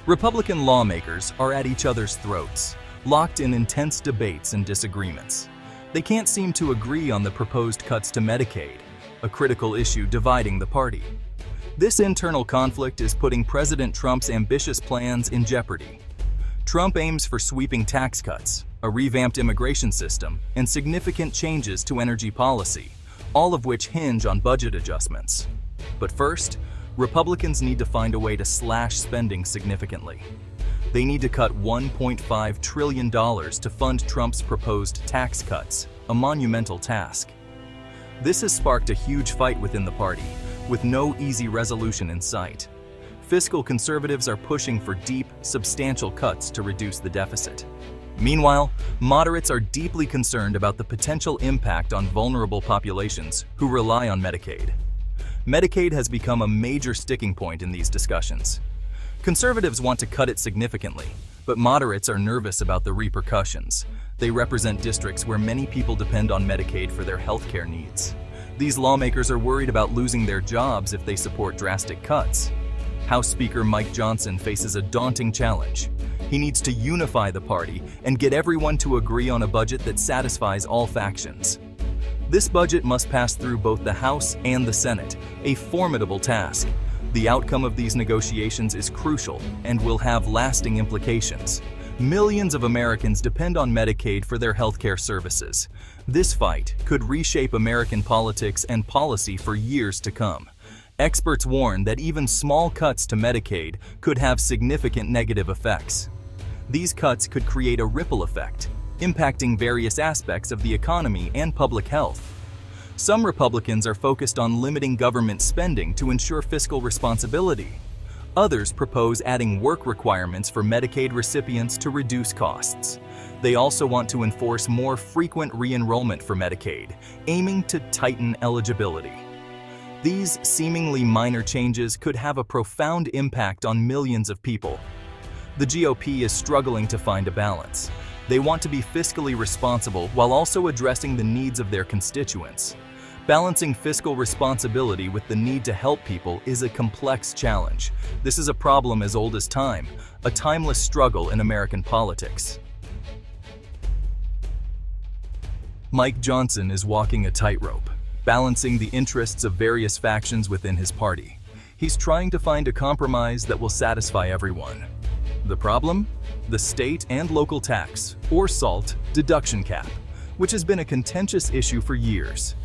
Republican lawmakers are at each other's throats, locked in intense debates and disagreements. They can't seem to agree on the proposed cuts to Medicaid, a critical issue dividing the party. This internal conflict is putting President Trump's ambitious plans in jeopardy. Trump aims for sweeping tax cuts, a revamped immigration system, and significant changes to energy policy, all of which hinge on budget adjustments. But first, Republicans need to find a way to slash spending significantly. They need to cut $1.5 trillion to fund Trump's proposed tax cuts, a monumental task. This has sparked a huge fight within the party, with no easy resolution in sight. Fiscal conservatives are pushing for deep, substantial cuts to reduce the deficit. Meanwhile, moderates are deeply concerned about the potential impact on vulnerable populations who rely on Medicaid. Medicaid has become a major sticking point in these discussions. Conservatives want to cut it significantly, but moderates are nervous about the repercussions. They represent districts where many people depend on Medicaid for their healthcare needs. These lawmakers are worried about losing their jobs if they support drastic cuts. House Speaker Mike Johnson faces a daunting challenge. He needs to unify the party and get everyone to agree on a budget that satisfies all factions. This budget must pass through both the House and the Senate, a formidable task. The outcome of these negotiations is crucial and will have lasting implications. Millions of Americans depend on Medicaid for their healthcare services. This fight could reshape American politics and policy for years to come. Experts warn that even small cuts to Medicaid could have significant negative effects. These cuts could create a ripple effect, impacting various aspects of the economy and public health. Some Republicans are focused on limiting government spending to ensure fiscal responsibility. Others propose adding work requirements for Medicaid recipients to reduce costs. They also want to enforce more frequent re-enrollment for Medicaid, aiming to tighten eligibility. These seemingly minor changes could have a profound impact on millions of people. The GOP is struggling to find a balance. They want to be fiscally responsible while also addressing the needs of their constituents. Balancing fiscal responsibility with the need to help people is a complex challenge. This is a problem as old as time, a timeless struggle in American politics. Mike Johnson is walking a tightrope, balancing the interests of various factions within his party. He's trying to find a compromise that will satisfy everyone. The problem? The state and local tax, or SALT, deduction cap, which has been a contentious issue for years.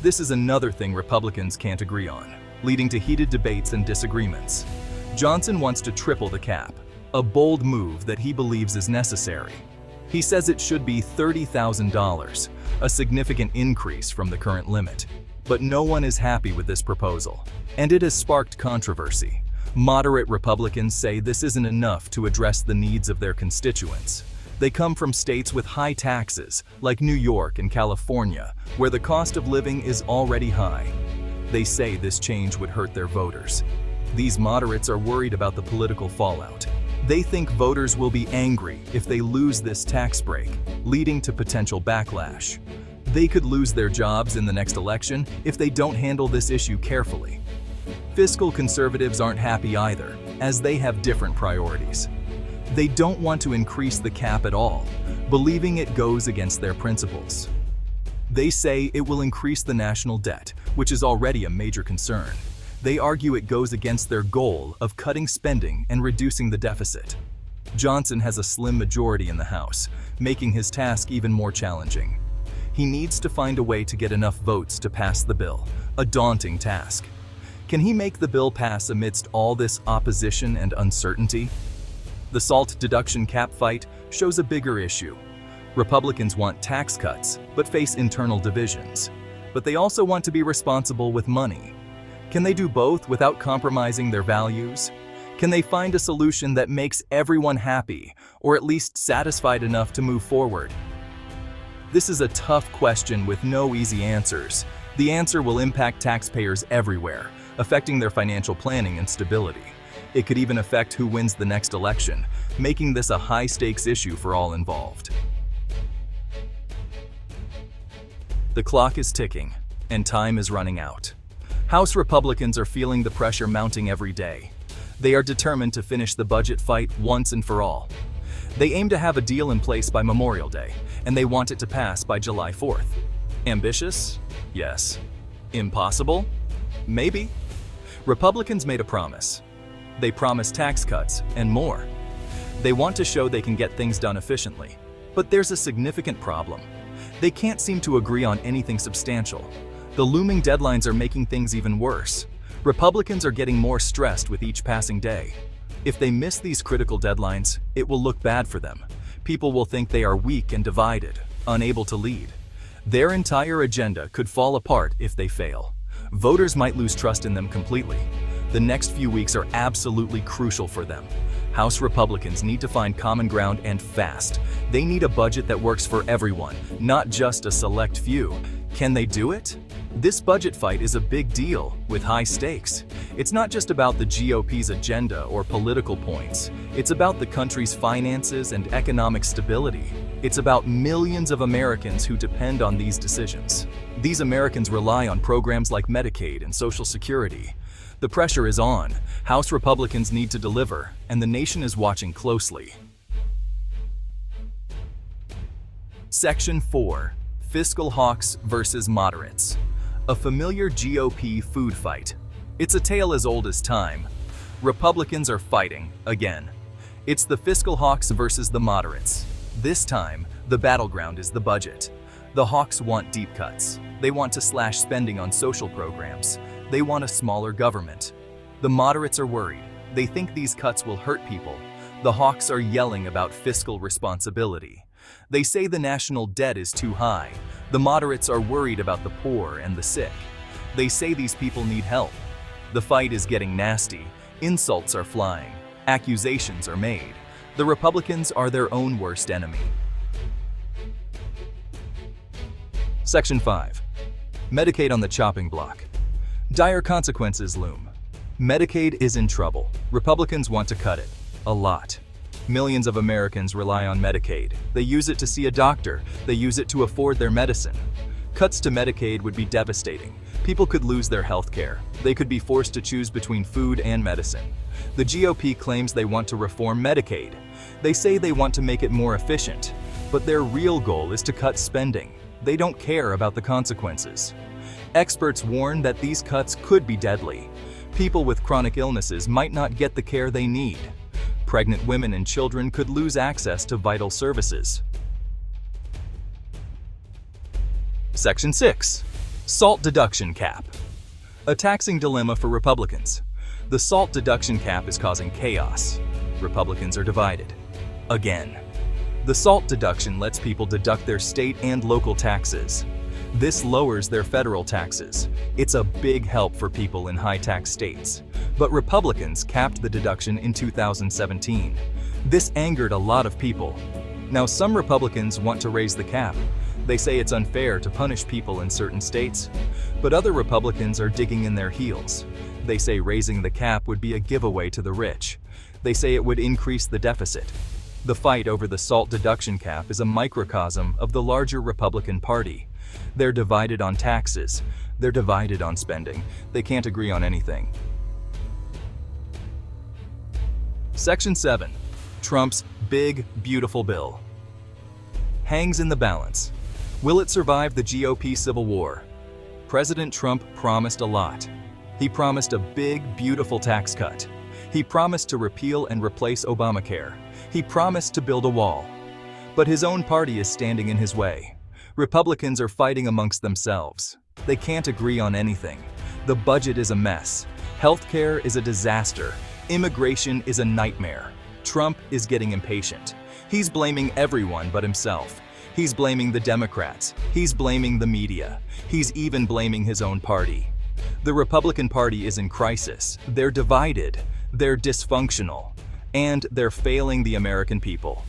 This is another thing Republicans can't agree on, leading to heated debates and disagreements. Johnson wants to triple the cap, a bold move that he believes is necessary. He says it should be $30,000, a significant increase from the current limit. But no one is happy with this proposal, and it has sparked controversy. Moderate Republicans say this isn't enough to address the needs of their constituents. They come from states with high taxes, like New York and California, where the cost of living is already high. They say this change would hurt their voters. These moderates are worried about the political fallout. They think voters will be angry if they lose this tax break, leading to potential backlash. They could lose their jobs in the next election if they don't handle this issue carefully. Fiscal conservatives aren't happy either, as they have different priorities. They don't want to increase the cap at all, believing it goes against their principles. They say it will increase the national debt, which is already a major concern. They argue it goes against their goal of cutting spending and reducing the deficit. Johnson has a slim majority in the House, making his task even more challenging. He needs to find a way to get enough votes to pass the bill, a daunting task. Can he make the bill pass amidst all this opposition and uncertainty? The SALT deduction cap fight shows a bigger issue. Republicans want tax cuts, but face internal divisions. But they also want to be responsible with money. Can they do both without compromising their values? Can they find a solution that makes everyone happy, or at least satisfied enough to move forward? This is a tough question with no easy answers. The answer will impact taxpayers everywhere, affecting their financial planning and stability. It could even affect who wins the next election, making this a high-stakes issue for all involved. The clock is ticking, and time is running out. House Republicans are feeling the pressure mounting every day. They are determined to finish the budget fight once and for all. They aim to have a deal in place by Memorial Day, and they want it to pass by July 4th. Ambitious? Yes. Impossible? Maybe. Republicans made a promise. They promised tax cuts and more. They want to show they can get things done efficiently. But there's a significant problem. They can't seem to agree on anything substantial. The looming deadlines are making things even worse. Republicans are getting more stressed with each passing day. If they miss these critical deadlines, it will look bad for them. People will think they are weak and divided, unable to lead. Their entire agenda could fall apart if they fail. Voters might lose trust in them completely. The next few weeks are absolutely crucial for them. House Republicans need to find common ground and fast. They need a budget that works for everyone, not just a select few. Can they do it? This budget fight is a big deal, with high stakes. It's not just about the GOP's agenda or political points. It's about the country's finances and economic stability. It's about millions of Americans who depend on these decisions. These Americans rely on programs like Medicaid and Social Security. The pressure is on. House Republicans need to deliver, and the nation is watching closely. Section 4. Fiscal hawks versus moderates. A familiar GOP food fight. It's a tale as old as time. Republicans are fighting, again. It's the fiscal hawks versus the moderates. This time, the battleground is the budget. The hawks want deep cuts. They want to slash spending on social programs. They want a smaller government. The moderates are worried. They think these cuts will hurt people. The hawks are yelling about fiscal responsibility. They say the national debt is too high. The moderates are worried about the poor and the sick. They say these people need help. The fight is getting nasty. Insults are flying. Accusations are made. The Republicans are their own worst enemy. Section 5. Medicaid on the chopping block. Dire consequences loom. Medicaid is in trouble. Republicans want to cut it. A lot. Millions of Americans rely on Medicaid. They use it to see a doctor. They use it to afford their medicine. Cuts to Medicaid would be devastating. People could lose their health care. They could be forced to choose between food and medicine. The GOP claims they want to reform Medicaid. They say they want to make it more efficient. But their real goal is to cut spending. They don't care about the consequences. Experts warn that these cuts could be deadly. People with chronic illnesses might not get the care they need. Pregnant women and children could lose access to vital services. Section 6. SALT deduction cap. A taxing dilemma for Republicans. The SALT deduction cap is causing chaos. Republicans are divided. Again. The SALT deduction lets people deduct their state and local taxes. This lowers their federal taxes. It's a big help for people in high-tax states. But Republicans capped the deduction in 2017. This angered a lot of people. Now, some Republicans want to raise the cap. They say it's unfair to punish people in certain states. But other Republicans are digging in their heels. They say raising the cap would be a giveaway to the rich. They say it would increase the deficit. The fight over the SALT deduction cap is a microcosm of the larger Republican Party. They're divided on taxes. They're divided on spending. They can't agree on anything. Section 7. Trump's big, beautiful bill. Hangs in the balance. Will it survive the GOP civil war? President Trump promised a lot. He promised a big, beautiful tax cut. He promised to repeal and replace Obamacare. He promised to build a wall. But his own party is standing in his way. Republicans are fighting amongst themselves. They can't agree on anything. The budget is a mess. Healthcare is a disaster. Immigration is a nightmare. Trump is getting impatient. He's blaming everyone but himself. He's blaming the Democrats. He's blaming the media. He's even blaming his own party. The Republican Party is in crisis. They're divided. They're dysfunctional. And they're failing the American people.